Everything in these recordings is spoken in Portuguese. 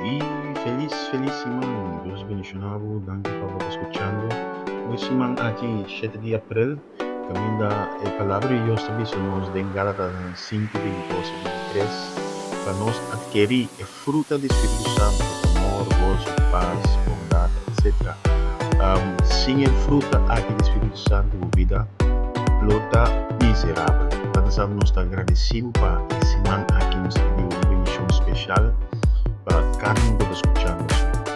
Y feliz, feliz semana, Deus bendicionado, danke por escuchando. Hoy semana aqui, 7 de abril, caminho da palavra de Deus também nos em Gálatas 5, 22 e 23, para nós adquirir a fruta do Espírito Santo, amor, gozo, paz, bondade, etc. Sem a fruta aqui do Espírito Santo, a vida lota miserável. Portanto, nós estamos agradecidos para esse semana aqui, nos pediu uma bendição especial para cada um que está escuchando.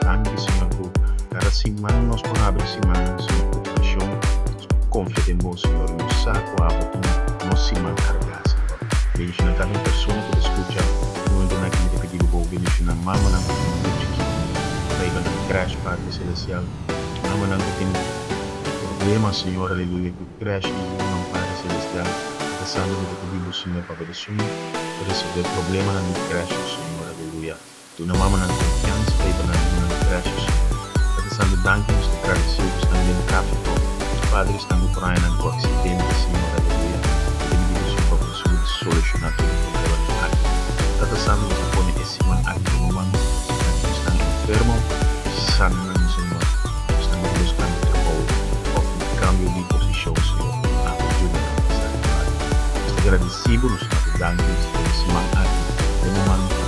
Danke, Senhor, por cada semana nós podemos abrir semana, Senhor, por paixão, confia em vós, Senhor, no saco, a botum, nossa semana carregada, Senhor. Bendição a cada pessoa que escuta, no entender que me pediu vou bendição a mama, na que pega no crash, Padre Celestial, mama, na que tem problema, Senhor, aleluia, que crash e não, Padre Celestial, pensando no que pediu o Senhor para obedecer, por receber problema na crash, Senhor, aleluia. Tu na mama na confiança, para ir na crash, Senhor. Pensando, danke, nos agradecidos, também no tráfico, Padre, estando por aí na acidente, Senhor, aleluia. Pedimos o próprio Senhor de solucionar todo o problema. Está pensando, nos põe esse man aqui no momento, que estão enfermos, sanando, Senhor. Estamos buscando o cambio de posição, Senhor. Ajuda a pensar, Padre. Estou agradecido, nos danke, esse man aqui, no momento,